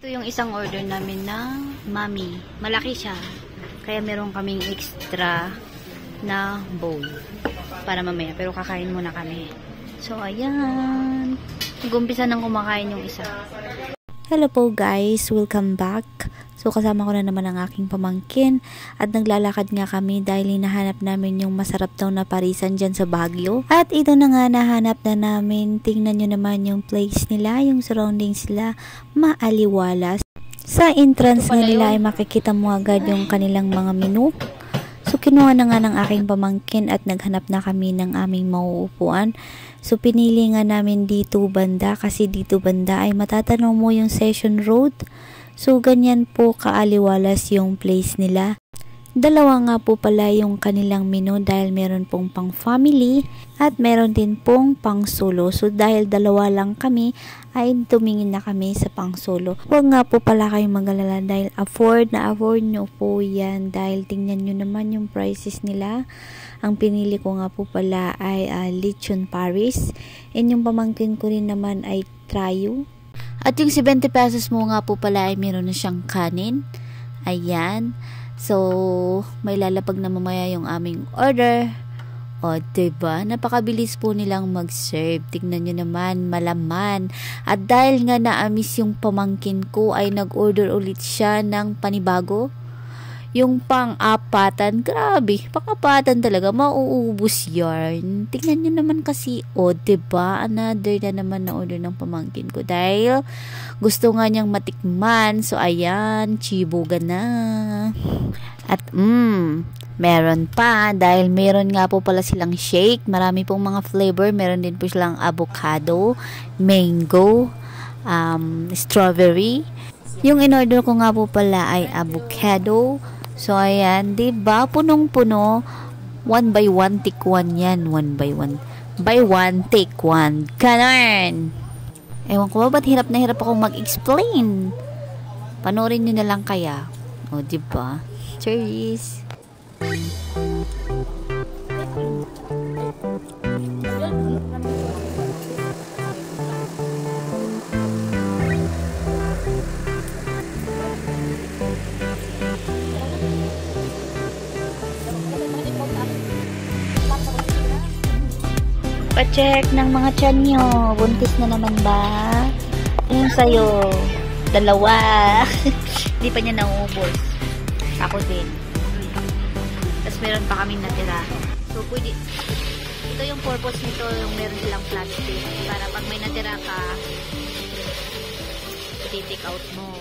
Ito yung isang order namin ng Mami. Malaki siya. Kaya meron kaming extra na bowl para mamaya. Pero kakain muna kami. So, ayan. Nag-umpisa nang kumakain yung isa. Hello po guys, welcome back. So kasama ko na naman ang aking pamangkin at naglalakad nga kami dahil hinahanap namin yung masarap daw na parisan dyan sa Baguio. At ito na nga nahanap na namin. Tingnan nyo naman yung place nila, yung surroundings nila, maaliwalas. Sa entrance na nila ay makikita mo agad yung kanilang mga menu. So kinuha na nga ng aking pamangkin at naghanap na kami ng aming mauupuan. So pinili nga namin dito banda kasi dito banda ay matatanong mo yung Session Road. So ganyan po kaaliwalas yung place nila. Dalawa nga po pala yung kanilang menu dahil meron pong pang family at meron din pong pang solo. So dahil dalawa lang kami ay tumingin na kami sa pang solo. Huwag nga po pala kayong mag-alala dahil afford nyo po yan dahil tingnan nyo naman yung prices nila. Ang pinili ko nga po pala ay Lechon Paris. And yung pamangkin ko rin naman ay Trayo. At yung 70 pesos mo nga po pala ay meron na siyang kanin. Ayan. So, may lalapag na mamaya yung aming order. O, diba? Napakabilis po nilang mag-serve. Tignan nyo naman, malaman. At dahil nga naamis yung pamangkin ko, ay nag-order ulit siya ng panibago. Yung pang-apatan, grabe, pang-apatan talaga, mauubos yarn. Tingnan nyo naman kasi, diba? Another na naman na order ng pamangkin ko. Dahil gusto nga niyang matikman. So, ayan, chibuga na. At, meron pa. Dahil meron nga po pala silang shake. Marami pong mga flavor. Meron din po silang avocado, mango, strawberry. Yung in-order ko nga po pala ay avocado. So, ayan, diba? Punong-puno. 1 by 1, take 1 yan. 1 by 1. By 1, take 1. Ganon! Ewan ko ba, ba't hirap na hirap akong mag-explain? Panoorin nyo na lang kaya. O, diba? Cheers! Pa-check ng mga tiyan nyo. Buntis na naman ba? Yung sa'yo. 2. Hindi pa niya nauubos. Ako din. Tapos meron pa kaming natira. So, pwede. Ito yung purpose nito, yung meron silang plastic. Para pag may natira ka, i-take out mo.